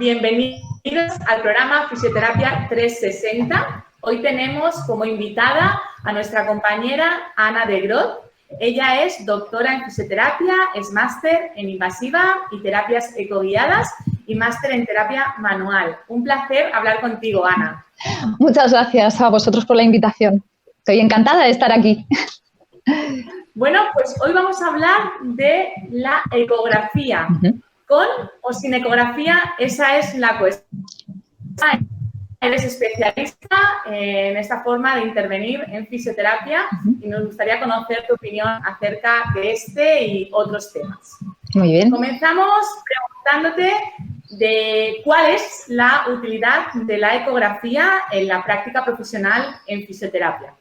bienvenidos al programa Fisioterapia 360. Hoy tenemos como invitada a nuestra compañera Ana de Groot. Ella es doctora en fisioterapia, es máster en invasiva y terapias ecoguiadas y máster en terapia manual. Un placer hablar contigo, Ana. Muchas gracias a vosotros por la invitación. Estoy encantada de estar aquí. Bueno, pues hoy vamos a hablar de la ecografía. Con o sin ecografía, esa es la cuestión. Eres especialista en esta forma de intervenir en fisioterapia y nos gustaría conocer tu opinión acerca de este y otros temas. Muy bien. Comenzamos preguntándote de cuál es la utilidad de la ecografía en la práctica profesional en fisioterapia.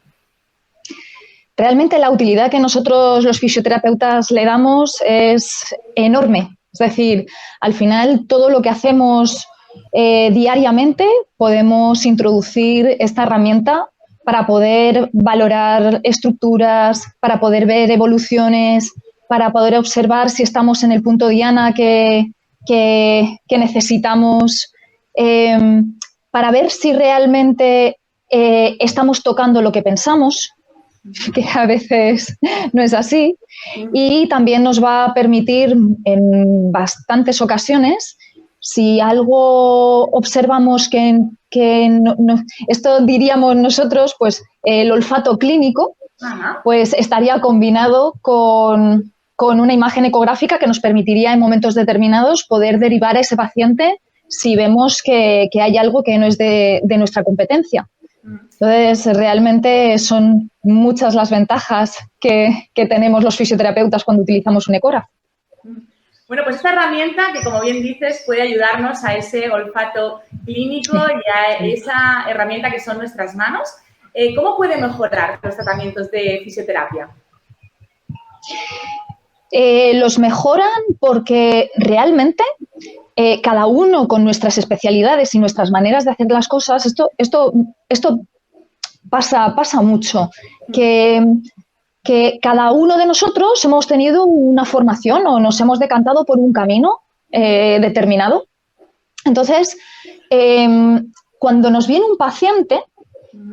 Realmente la utilidad que nosotros los fisioterapeutas le damos es enorme. Es decir, al final todo lo que hacemos diariamente podemos introducir esta herramienta para poder valorar estructuras, para poder ver evoluciones, para poder observar si estamos en el punto diana que necesitamos, para ver si realmente estamos tocando lo que pensamos, que a veces no es así, y también nos va a permitir en bastantes ocasiones, si algo observamos esto diríamos nosotros, pues el olfato clínico, pues estaría combinado con una imagen ecográfica que nos permitiría en momentos determinados poder derivar a ese paciente si vemos que hay algo que no es de nuestra competencia. Entonces, realmente son muchas las ventajas que tenemos los fisioterapeutas cuando utilizamos un ecógrafo. Bueno, pues esta herramienta que, como bien dices, puede ayudarnos a ese olfato clínico y a esa herramienta que son nuestras manos. ¿Cómo puede mejorar los tratamientos de fisioterapia? Los mejoran porque realmente cada uno con nuestras especialidades y nuestras maneras de hacer las cosas, esto pasa mucho, que cada uno de nosotros hemos tenido una formación o nos hemos decantado por un camino determinado. Entonces, cuando nos viene un paciente,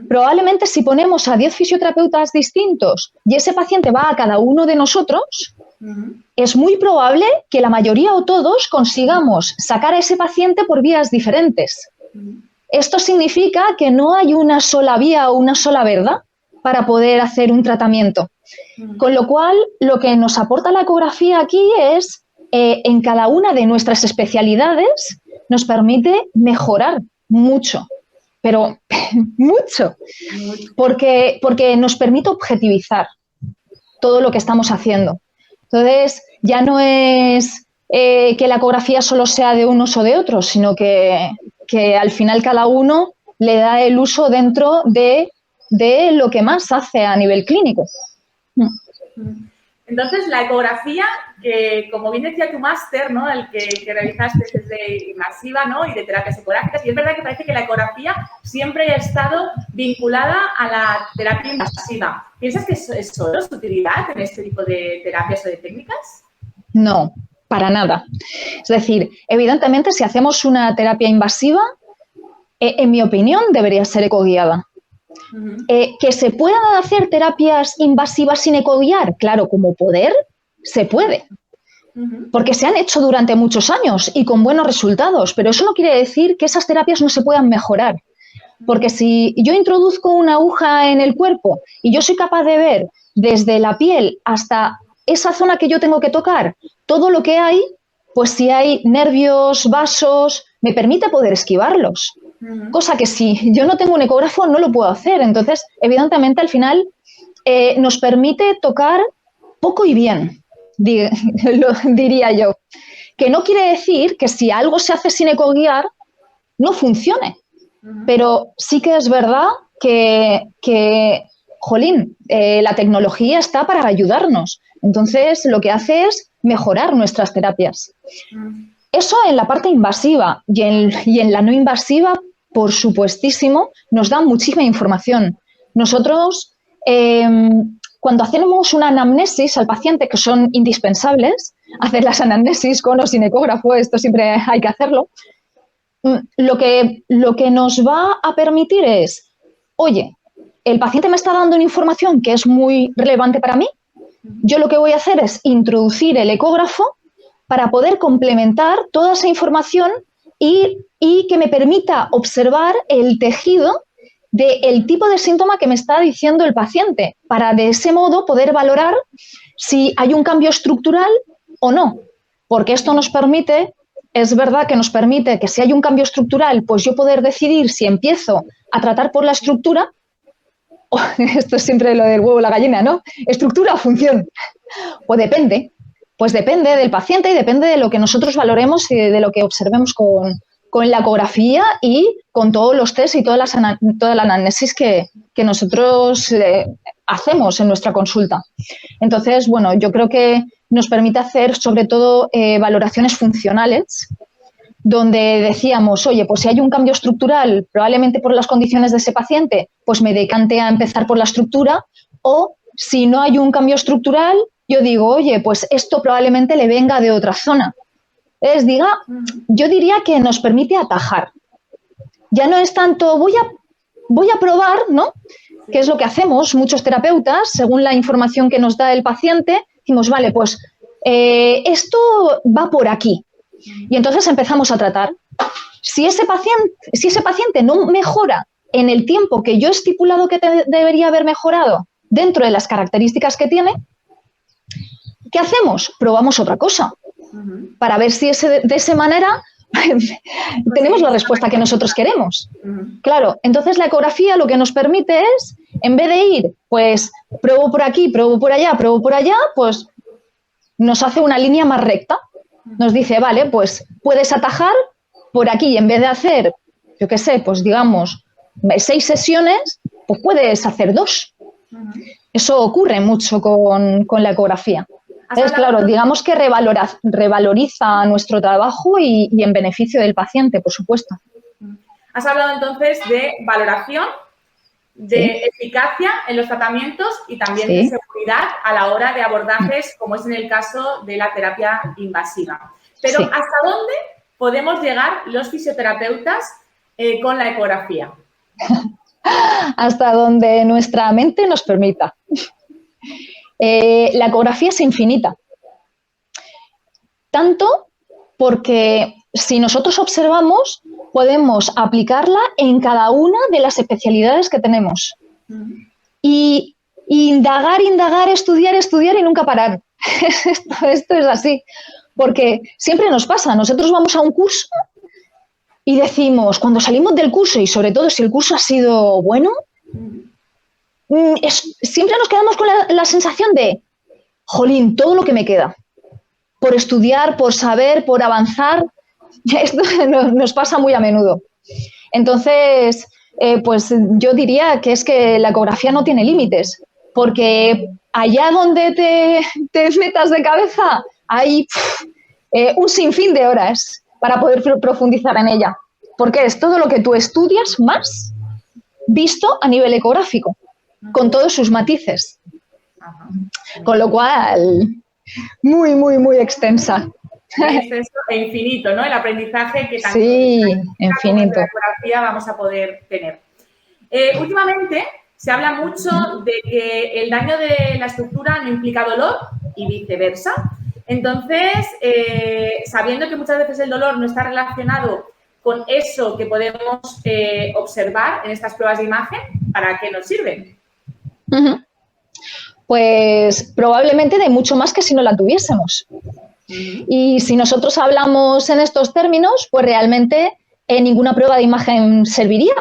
probablemente si ponemos a 10 fisioterapeutas distintos y ese paciente va a cada uno de nosotros, es muy probable que la mayoría o todos consigamos sacar a ese paciente por vías diferentes. Esto significa que no hay una sola vía o una sola verdad para poder hacer un tratamiento. Con lo cual, lo que nos aporta la ecografía aquí es, en cada una de nuestras especialidades, nos permite mejorar mucho, pero mucho, porque nos permite objetivizar todo lo que estamos haciendo. Entonces, ya no es que la ecografía solo sea de unos o de otros, sino que al final cada uno le da el uso dentro de lo que más hace a nivel clínico. Entonces, la ecografía, que como bien decía tu máster, ¿no?, el que realizaste es de invasiva, ¿no?, y de terapias ecográficas, y es verdad que parece que la ecografía siempre ha estado vinculada a la terapia invasiva. ¿Piensas que es solo su utilidad en este tipo de terapias o de técnicas? No, para nada. Es decir, evidentemente, si hacemos una terapia invasiva, en mi opinión, debería ser ecoguiada. ¿Que se puedan hacer terapias invasivas sin ecoguiar? Claro, como poder, se puede. Porque se han hecho durante muchos años y con buenos resultados, pero eso no quiere decir que esas terapias no se puedan mejorar. Porque si yo introduzco una aguja en el cuerpo y yo soy capaz de ver desde la piel hasta esa zona que yo tengo que tocar, todo lo que hay, pues si hay nervios, vasos, me permite poder esquivarlos. Cosa que si yo no tengo un ecógrafo no lo puedo hacer. Entonces, evidentemente, al final nos permite tocar poco y bien, diría yo. Que no quiere decir que si algo se hace sin ecoguiar no funcione. Pero sí que es verdad que la tecnología está para ayudarnos. Entonces, lo que hace es mejorar nuestras terapias. Eso en la parte invasiva y en la no invasiva, por supuestísimo, nos da muchísima información. Nosotros, cuando hacemos una anamnesis al paciente, que son indispensables, hacer las anamnesis con o sin ecógrafo, esto siempre hay que hacerlo, lo que nos va a permitir es, oye, el paciente me está dando una información que es muy relevante para mí, yo lo que voy a hacer es introducir el ecógrafo para poder complementar toda esa información y que me permita observar el tejido del tipo de síntoma que me está diciendo el paciente, para de ese modo poder valorar si hay un cambio estructural o no, porque esto nos permite, es verdad que nos permite que si hay un cambio estructural, pues yo poder decidir si empiezo a tratar por la estructura, esto es siempre lo del huevo y la gallina, ¿no? ¿Estructura o función? Pues depende del paciente y depende de lo que nosotros valoremos y de lo que observemos con la ecografía y con todos los test y toda la anamnesis que nosotros hacemos en nuestra consulta. Entonces, bueno, yo creo que nos permite hacer sobre todo valoraciones funcionales, donde decíamos, oye, pues si hay un cambio estructural, probablemente por las condiciones de ese paciente, pues me decante a empezar por la estructura, o si no hay un cambio estructural, yo digo, oye, pues esto probablemente le venga de otra zona. Yo diría que nos permite atajar. Ya no es tanto, voy a probar, ¿no? Que es lo que hacemos muchos terapeutas, según la información que nos da el paciente, decimos, vale, pues esto va por aquí. Y entonces empezamos a tratar. Si ese paciente no mejora en el tiempo que yo he estipulado que debería haber mejorado dentro de las características que tiene, ¿qué hacemos? Probamos otra cosa para ver si de esa manera tenemos la respuesta que nosotros queremos. Claro, entonces la ecografía lo que nos permite es, en vez de ir, pues pruebo por aquí, pruebo por allá, pues nos hace una línea más recta. Nos dice, vale, pues puedes atajar por aquí y en vez de hacer, yo qué sé, pues digamos 6 sesiones, pues puedes hacer 2. Eso ocurre mucho con la ecografía. Entonces, claro, digamos que revaloriza nuestro trabajo y en beneficio del paciente, por supuesto. Has hablado entonces de valoración, de eficacia en los tratamientos y también de seguridad a la hora de abordajes, como es en el caso de la terapia invasiva. Pero ¿hasta dónde podemos llegar los fisioterapeutas con la ecografía? Hasta donde nuestra mente nos permita. La ecografía es infinita. Tanto porque si nosotros observamos, podemos aplicarla en cada una de las especialidades que tenemos. Y indagar, estudiar y nunca parar. Esto es así. Porque siempre nos pasa, nosotros vamos a un curso y decimos, cuando salimos del curso, y sobre todo si el curso ha sido bueno, siempre nos quedamos con la sensación de, jolín, todo lo que me queda por estudiar, por saber, por avanzar. Esto nos pasa muy a menudo. Entonces, pues yo diría que es que la ecografía no tiene límites, porque allá donde te metas de cabeza hay un sinfín de horas para poder profundizar en ella, porque es todo lo que tú estudias más visto a nivel ecográfico, con todos sus matices. Con lo cual, muy, muy, muy extensa. Extenso e infinito, ¿no? El aprendizaje que tanto infinito. La ecografía vamos a poder tener. Últimamente se habla mucho de que el daño de la estructura no implica dolor y viceversa. Entonces, sabiendo que muchas veces el dolor no está relacionado con eso que podemos observar en estas pruebas de imagen, ¿para qué nos sirven? Pues probablemente de mucho más que si no la tuviésemos. Y si nosotros hablamos en estos términos, pues realmente ninguna prueba de imagen serviría.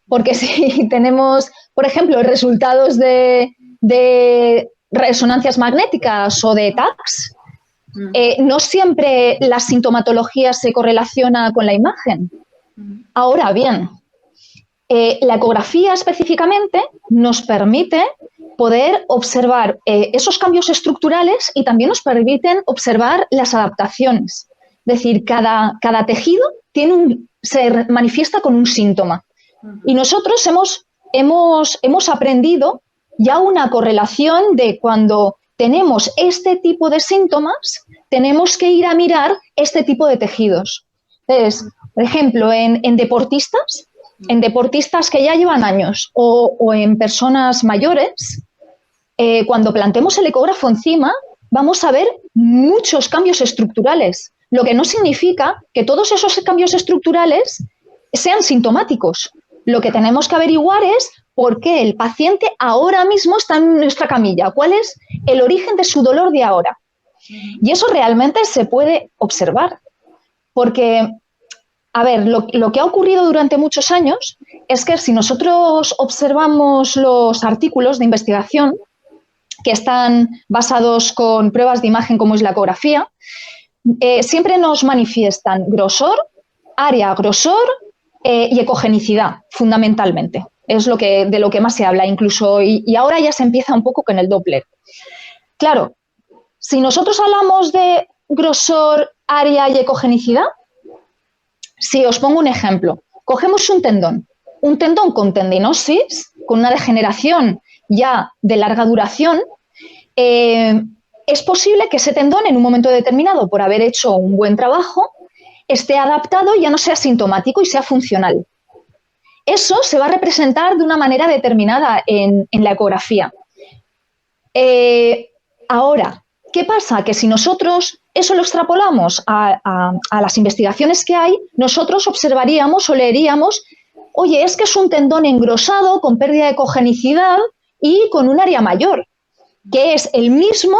Porque si tenemos, por ejemplo, resultados de resonancias magnéticas o de TACs, no siempre la sintomatología se correlaciona con la imagen. Ahora bien, la ecografía específicamente nos permite poder observar esos cambios estructurales y también nos permiten observar las adaptaciones. Es decir, cada tejido se manifiesta con un síntoma. Y nosotros hemos aprendido ya una correlación de cuando tenemos este tipo de síntomas, tenemos que ir a mirar este tipo de tejidos. Entonces, Por ejemplo, en deportistas que ya llevan años o en personas mayores, cuando plantemos el ecógrafo encima, vamos a ver muchos cambios estructurales, lo que no significa que todos esos cambios estructurales sean sintomáticos. Lo que tenemos que averiguar es por qué el paciente ahora mismo está en nuestra camilla, cuál es el origen de su dolor de ahora. Y eso realmente se puede observar, porque, a ver, lo que ha ocurrido durante muchos años es que si nosotros observamos los artículos de investigación que están basados con pruebas de imagen como es la ecografía, siempre nos manifiestan grosor, área, grosor y ecogenicidad, fundamentalmente. Es de lo que más se habla incluso, y ahora ya se empieza un poco con el Doppler. Claro, si nosotros hablamos de grosor, área y ecogenicidad, si os pongo un ejemplo, cogemos un tendón con tendinosis, con una degeneración ya de larga duración, es posible que ese tendón en un momento determinado, por haber hecho un buen trabajo, esté adaptado y ya no sea sintomático y sea funcional. Eso se va a representar de una manera determinada en la ecografía. Ahora, ¿qué pasa? Que si nosotros eso lo extrapolamos a las investigaciones que hay, nosotros observaríamos o leeríamos, oye, es que es un tendón engrosado, con pérdida de ecogenicidad y con un área mayor, que es el mismo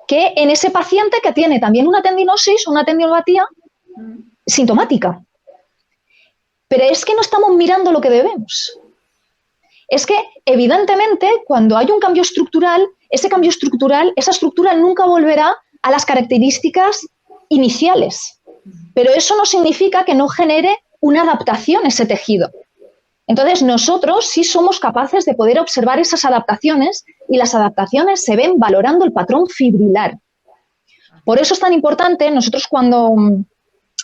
que en ese paciente que tiene también una tendinosis, una tendinopatía sintomática. Pero es que no estamos mirando lo que debemos. Es que, evidentemente, cuando hay un cambio estructural, esa estructura nunca volverá a las características iniciales. Pero eso no significa que no genere una adaptación a ese tejido. Entonces, nosotros sí somos capaces de poder observar esas adaptaciones y las adaptaciones se ven valorando el patrón fibrilar. Por eso es tan importante, nosotros cuando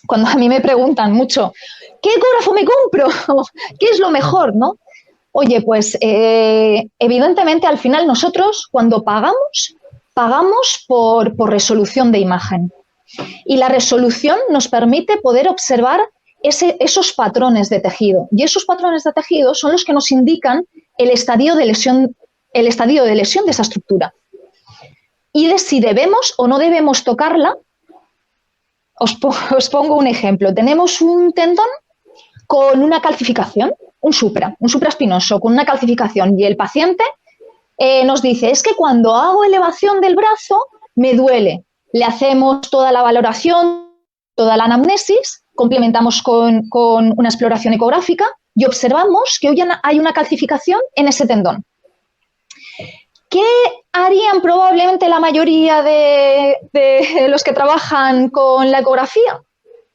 a mí me preguntan mucho, ¿qué ecógrafo me compro? ¿Qué es lo mejor, no? Oye, pues evidentemente al final nosotros cuando pagamos por resolución de imagen. Y la resolución nos permite poder observar esos patrones de tejido. Y esos patrones de tejido son los que nos indican el estadio de lesión de esa estructura. Y de si debemos o no debemos tocarla. Os pongo un ejemplo. Tenemos un tendón con una calcificación, un supraespinoso con una calcificación, y el paciente nos dice, es que cuando hago elevación del brazo me duele. Le hacemos toda la valoración, toda la anamnesis, complementamos con una exploración ecográfica y observamos que hoy hay una calcificación en ese tendón. ¿Qué harían probablemente la mayoría de los que trabajan con la ecografía?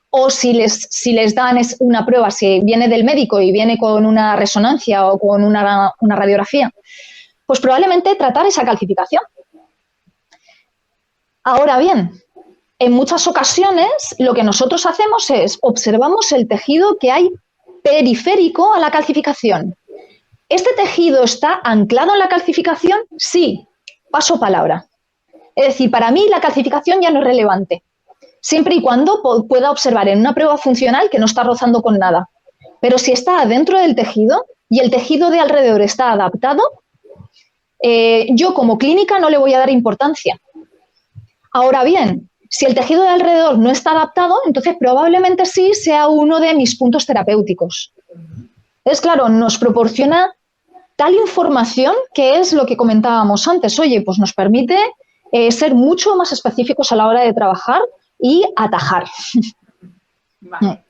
O si les dan una prueba, si viene del médico y viene con una resonancia o con una radiografía, pues probablemente tratar esa calcificación. Ahora bien, en muchas ocasiones lo que nosotros hacemos es observamos el tejido que hay periférico a la calcificación. ¿Este tejido está anclado en la calcificación? Sí, paso palabra. Es decir, para mí la calcificación ya no es relevante, siempre y cuando pueda observar en una prueba funcional que no está rozando con nada. Pero si está dentro del tejido y el tejido de alrededor está adaptado, yo como clínica no le voy a dar importancia. Ahora bien, si el tejido de alrededor no está adaptado, entonces probablemente sí sea uno de mis puntos terapéuticos. Entonces, claro, nos proporciona tal información que es lo que comentábamos antes. Oye, pues nos permite ser mucho más específicos a la hora de trabajar y atajar. Vale.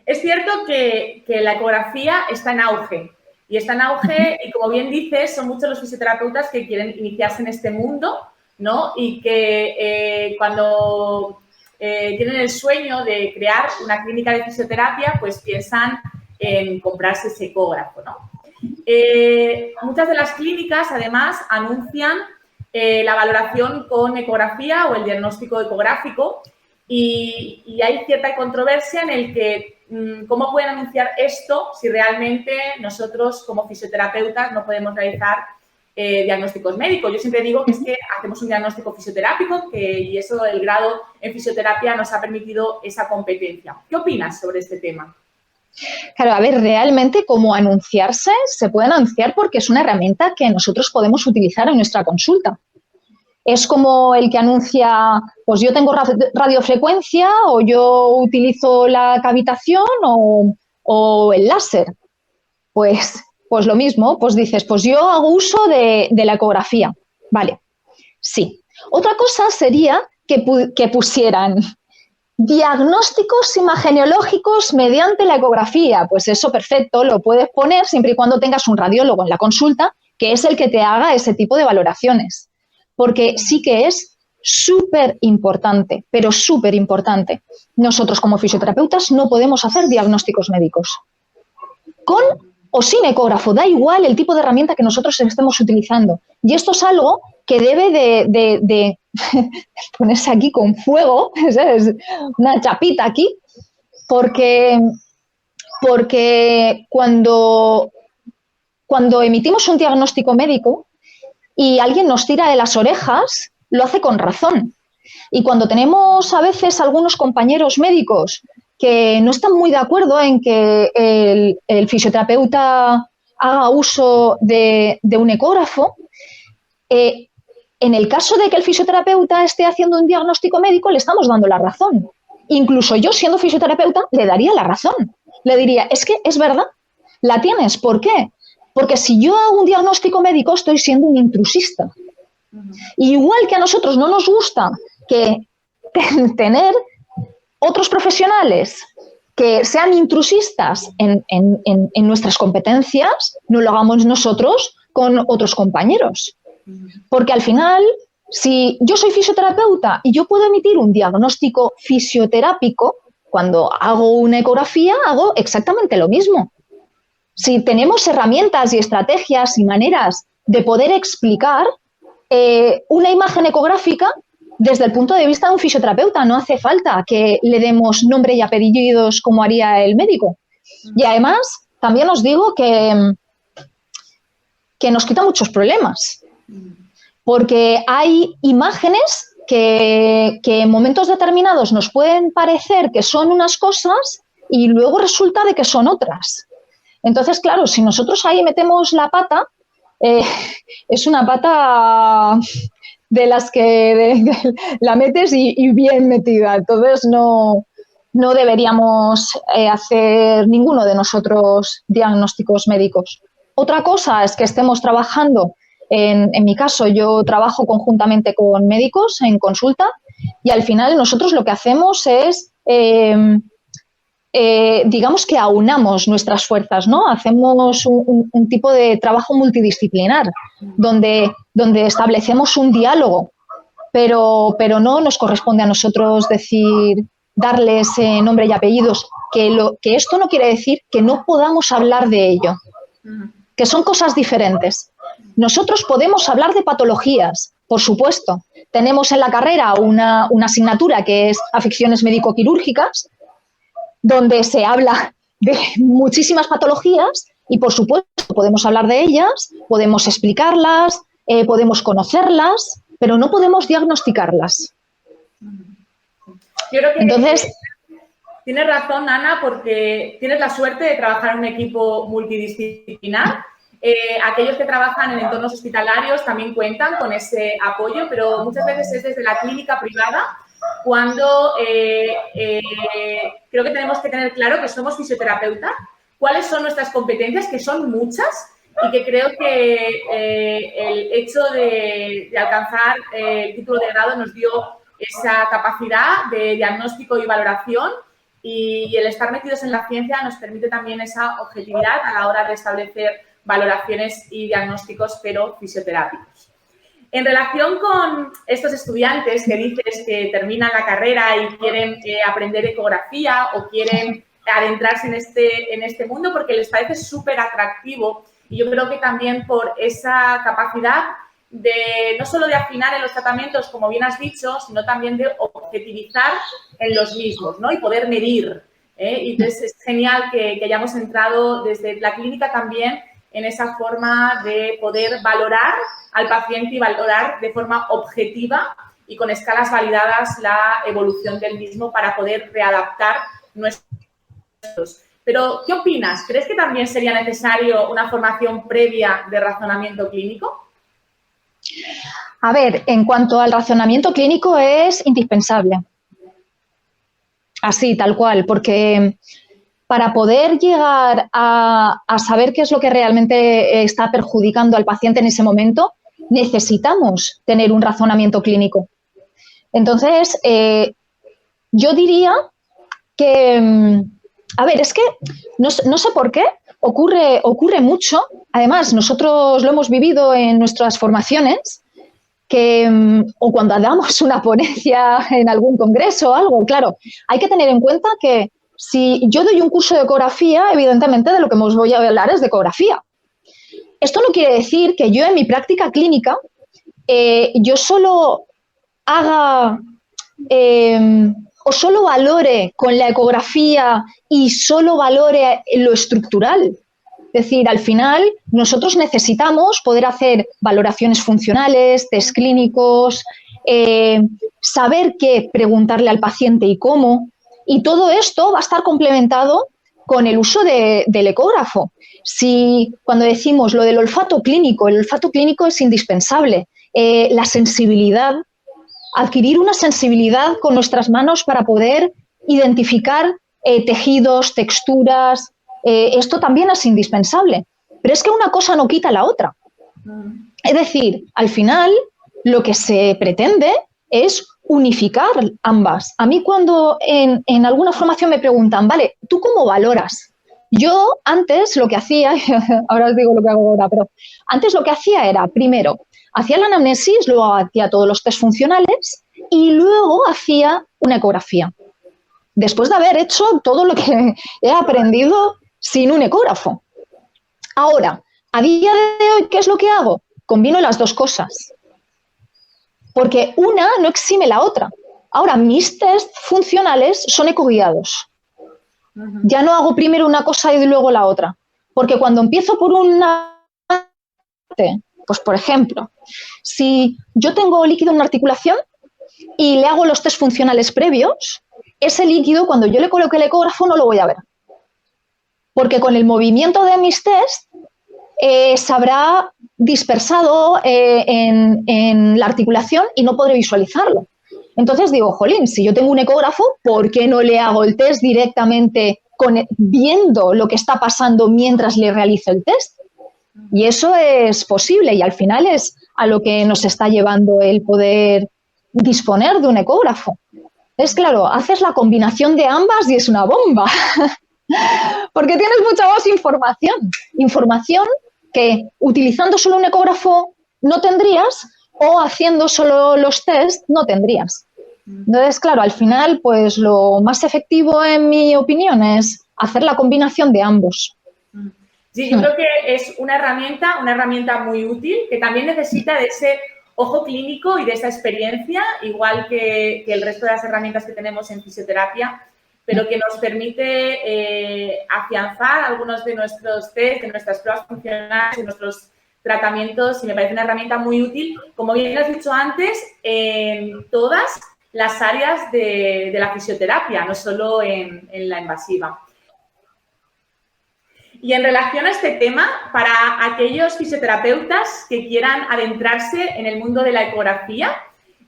Es cierto que la ecografía está en auge. Y está en auge, y como bien dices, son muchos los fisioterapeutas que quieren iniciarse en este mundo, ¿no? Y que cuando tienen el sueño de crear una clínica de fisioterapia, pues piensan en comprarse ese ecógrafo, ¿no? Muchas de las clínicas, además, anuncian la valoración con ecografía o el diagnóstico ecográfico y hay cierta controversia en el que cómo pueden anunciar esto si realmente nosotros como fisioterapeutas no podemos realizar diagnósticos médicos. Yo siempre digo que es que hacemos un diagnóstico fisioterápico y eso, el grado en fisioterapia nos ha permitido esa competencia. ¿Qué opinas sobre este tema? Claro, a ver, realmente como anunciarse, se pueden anunciar porque es una herramienta que nosotros podemos utilizar en nuestra consulta. Es como el que anuncia, pues yo tengo radiofrecuencia o yo utilizo la cavitación o el láser. Pues lo mismo, pues dices, pues yo hago uso de la ecografía. Vale, sí. Otra cosa sería que pusieran diagnósticos imageneológicos mediante la ecografía. Pues eso perfecto, lo puedes poner siempre y cuando tengas un radiólogo en la consulta, que es el que te haga ese tipo de valoraciones. Porque sí que es súper importante, pero súper importante. Nosotros como fisioterapeutas no podemos hacer diagnósticos médicos. Con o sin ecógrafo, da igual el tipo de herramienta que nosotros estemos utilizando. Y esto es algo que debe de ponerse aquí con fuego, ¿sabes? Una chapita aquí, porque cuando emitimos un diagnóstico médico y alguien nos tira de las orejas, lo hace con razón. Y cuando tenemos a veces algunos compañeros médicos que no están muy de acuerdo en que el fisioterapeuta haga uso de un ecógrafo, en el caso de que el fisioterapeuta esté haciendo un diagnóstico médico, le estamos dando la razón. Incluso yo, siendo fisioterapeuta, le daría la razón. Le diría, es que es verdad, la tienes. ¿Por qué? Porque si yo hago un diagnóstico médico, estoy siendo un intrusista. Y igual que a nosotros no nos gusta tener otros profesionales que sean intrusistas en nuestras competencias, no lo hagamos nosotros con otros compañeros. Porque al final, si yo soy fisioterapeuta y yo puedo emitir un diagnóstico fisioterápico, cuando hago una ecografía hago exactamente lo mismo. Si tenemos herramientas y estrategias y maneras de poder explicar una imagen ecográfica desde el punto de vista de un fisioterapeuta, no hace falta que le demos nombre y apellidos como haría el médico. Y además, también os digo que nos quita muchos problemas, porque hay imágenes que en momentos determinados nos pueden parecer que son unas cosas y luego resulta de que son otras. Entonces, claro, si nosotros ahí metemos la pata, es una pata de las que la metes y bien metida. Entonces, no deberíamos hacer ninguno de nosotros diagnósticos médicos. Otra cosa es que estemos trabajando, en mi caso yo trabajo conjuntamente con médicos en consulta y al final nosotros lo que hacemos es, digamos que aunamos nuestras fuerzas, ¿no? Hacemos un tipo de trabajo multidisciplinar donde establecemos un diálogo, pero no nos corresponde a nosotros darles nombre y apellidos, que esto no quiere decir que no podamos hablar de ello, que son cosas diferentes. Nosotros podemos hablar de patologías, por supuesto. Tenemos en la carrera una asignatura que es afecciones médico-quirúrgicas, donde se habla de muchísimas patologías y, por supuesto, podemos hablar de ellas, podemos explicarlas, podemos conocerlas, pero no podemos diagnosticarlas. Yo creo que entonces tienes razón, Ana, porque tienes la suerte de trabajar en un equipo multidisciplinar. Aquellos que trabajan en entornos hospitalarios también cuentan con ese apoyo, pero muchas veces es desde la clínica privada cuando creo que tenemos que tener claro que somos fisioterapeutas, cuáles son nuestras competencias, que son muchas, y que creo que el hecho de alcanzar el título de grado nos dio esa capacidad de diagnóstico y valoración, y el estar metidos en la ciencia nos permite también esa objetividad a la hora de establecer valoraciones y diagnósticos, pero fisioterápicos. En relación con estos estudiantes que dices que terminan la carrera y quieren aprender ecografía o quieren adentrarse en este mundo porque les parece súper atractivo, y yo creo que también por esa capacidad de no solo de afinar en los tratamientos, como bien has dicho, sino también de objetivizar en los mismos, ¿no? Y poder medir. Y entonces es genial que hayamos entrado desde la clínica también en esa forma de poder valorar al paciente y valorar de forma objetiva y con escalas validadas la evolución del mismo para poder readaptar nuestros. Pero, ¿qué opinas? ¿Crees que también sería necesario una formación previa de razonamiento clínico? A ver, en cuanto al razonamiento clínico es indispensable. Así, tal cual, porque para poder llegar a saber qué es lo que realmente está perjudicando al paciente en ese momento, necesitamos tener un razonamiento clínico. Entonces, yo diría que, a ver, es que no sé por qué, ocurre mucho. Además, nosotros lo hemos vivido en nuestras formaciones, o cuando damos una ponencia en algún congreso o algo, claro, hay que tener en cuenta que si yo doy un curso de ecografía, evidentemente de lo que os voy a hablar es de ecografía. Esto no quiere decir que yo en mi práctica clínica yo solo haga o solo valore con la ecografía y solo valore lo estructural. Es decir, al final nosotros necesitamos poder hacer valoraciones funcionales, test clínicos, saber qué preguntarle al paciente y cómo. Y todo esto va a estar complementado con el uso del ecógrafo. Si cuando decimos lo del olfato clínico, el olfato clínico es indispensable. La sensibilidad, adquirir una sensibilidad con nuestras manos para poder identificar tejidos, texturas, esto también es indispensable. Pero es que una cosa no quita la otra. Es decir, al final lo que se pretende es unificar ambas. A mí cuando en alguna formación me preguntan, vale, ¿tú cómo valoras? Yo antes lo que hacía, ahora os digo lo que hago ahora, pero antes lo que hacía era, primero, hacía la anamnesis, luego hacía todos los test funcionales y luego hacía una ecografía. Después de haber hecho todo lo que he aprendido sin un ecógrafo. Ahora, a día de hoy, ¿qué es lo que hago? Combino las dos cosas. Porque una no exime la otra. Ahora, mis test funcionales son ecoguiados. Ya no hago primero una cosa y luego la otra. Porque cuando empiezo por una parte, pues por ejemplo, si yo tengo líquido en una articulación y le hago los test funcionales previos, ese líquido, cuando yo le coloque el ecógrafo, no lo voy a ver. Porque con el movimiento de mis test se habrá dispersado en la articulación y no podré visualizarlo. Entonces digo, jolín, si yo tengo un ecógrafo, ¿por qué no le hago el test directamente viendo lo que está pasando mientras le realizo el test? Y eso es posible y al final es a lo que nos está llevando el poder disponer de un ecógrafo. Es claro, haces la combinación de ambas y es una bomba. Porque tienes mucha más información que utilizando solo un ecógrafo no tendrías o haciendo solo los test no tendrías. Entonces, claro, al final, pues lo más efectivo, en mi opinión, es hacer la combinación de ambos. Sí, yo creo que es una herramienta muy útil que también necesita de ese ojo clínico y de esa experiencia, igual que el resto de las herramientas que tenemos en fisioterapia, pero que nos permite afianzar algunos de nuestros test, de nuestras pruebas funcionales, de nuestros tratamientos, y me parece una herramienta muy útil, como bien has dicho antes, en todas las áreas de la fisioterapia, no solo en la invasiva. Y en relación a este tema, para aquellos fisioterapeutas que quieran adentrarse en el mundo de la ecografía,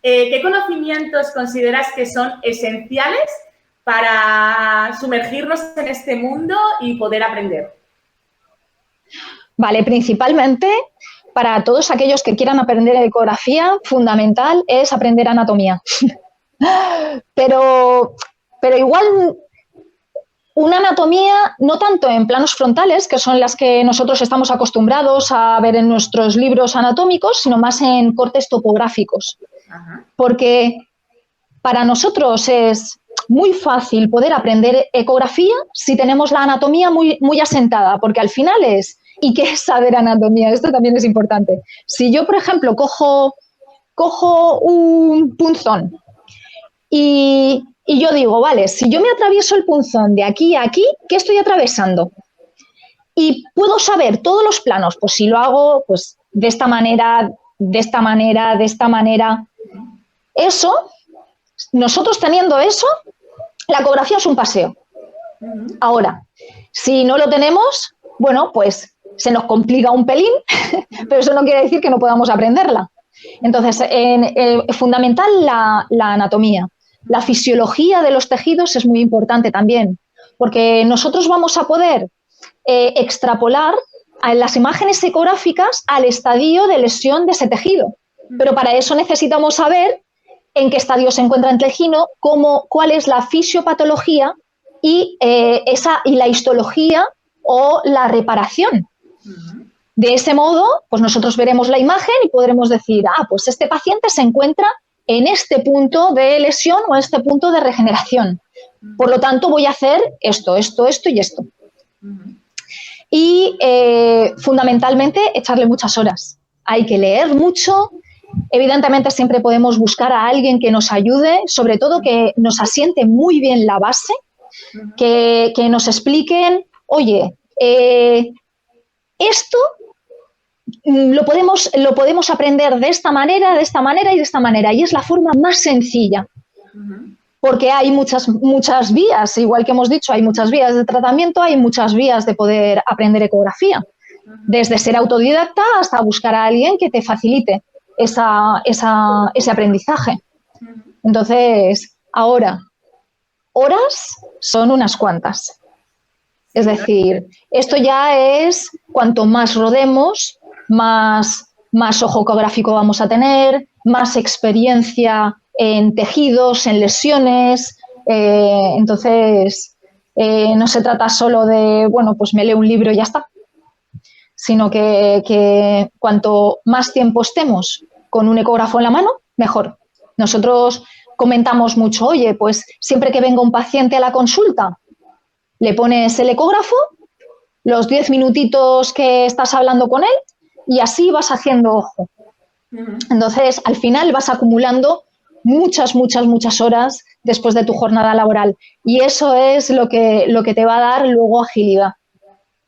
¿qué conocimientos consideras que son esenciales para sumergirnos en este mundo y poder aprender? Vale, principalmente para todos aquellos que quieran aprender ecografía, fundamental es aprender anatomía. Pero igual una anatomía no tanto en planos frontales, que son las que nosotros estamos acostumbrados a ver en nuestros libros anatómicos, sino más en cortes topográficos. Ajá. Porque para nosotros es muy fácil poder aprender ecografía si tenemos la anatomía muy asentada, porque al final ¿y qué es saber anatomía? Esto también es importante. Si yo, por ejemplo, cojo un punzón y yo digo, vale, si yo me atravieso el punzón de aquí a aquí, ¿qué estoy atravesando? y puedo saber todos los planos, pues si lo hago pues de esta manera, de esta manera, de esta manera. Eso, nosotros teniendo eso, la ecografía es un paseo. Ahora, si no lo tenemos, bueno, pues se nos complica un pelín, pero eso no quiere decir que no podamos aprenderla. Entonces, fundamental la anatomía. La fisiología de los tejidos es muy importante también, porque nosotros vamos a poder extrapolar las imágenes ecográficas al estadio de lesión de ese tejido. Pero para eso necesitamos saber en qué estadio se encuentra el tejido, cuál es la fisiopatología y la histología o la reparación. De ese modo, pues nosotros veremos la imagen y podremos decir, pues este paciente se encuentra en este punto de lesión o en este punto de regeneración. Por lo tanto, voy a hacer esto, esto, esto y esto. Y fundamentalmente, echarle muchas horas. Hay que leer mucho. Evidentemente, siempre podemos buscar a alguien que nos ayude, sobre todo que nos asiente muy bien la base, que nos expliquen, oye, esto lo podemos aprender de esta manera y de esta manera, y es la forma más sencilla. Porque hay muchas vías, igual que hemos dicho, hay muchas vías de tratamiento, hay muchas vías de poder aprender ecografía. Desde ser autodidacta hasta buscar a alguien que te facilite ese aprendizaje. Entonces, ahora, horas son unas cuantas. Es decir, esto ya es cuanto más rodemos, más ojo ecográfico vamos a tener, más experiencia en tejidos, en lesiones. Entonces, no se trata solo de, bueno, pues me leo un libro y ya está, sino que cuanto más tiempo estemos con un ecógrafo en la mano, mejor. Nosotros comentamos mucho, oye, pues siempre que venga un paciente a la consulta, le pones el ecógrafo, los 10 minutitos que estás hablando con él y así vas haciendo ojo. Entonces, al final vas acumulando muchas horas después de tu jornada laboral y eso es lo que te va a dar luego agilidad.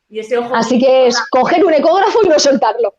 Y ese ojo así que es coger un ecógrafo y no soltarlo.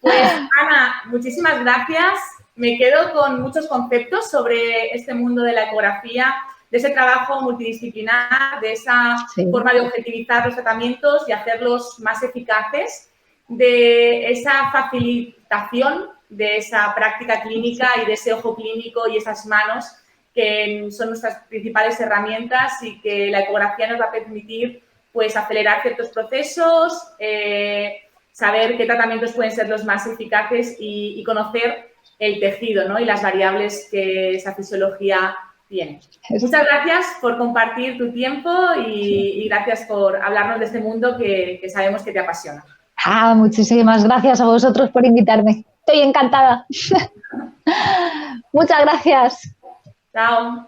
Pues, Ana, muchísimas gracias. Me quedo con muchos conceptos sobre este mundo de la ecografía, de ese trabajo multidisciplinar, de esa forma de objetivizar los tratamientos y hacerlos más eficaces, de esa facilitación de esa práctica clínica y de ese ojo clínico y esas manos que son nuestras principales herramientas y que la ecografía nos va a permitir pues acelerar ciertos procesos, saber qué tratamientos pueden ser los más eficaces y conocer el tejido, ¿no? Y las variables que esa fisiología tiene. Muchas gracias por compartir tu tiempo y gracias por hablarnos de este mundo que sabemos que te apasiona. Muchísimas gracias a vosotros por invitarme. Estoy encantada. Muchas gracias. Chao.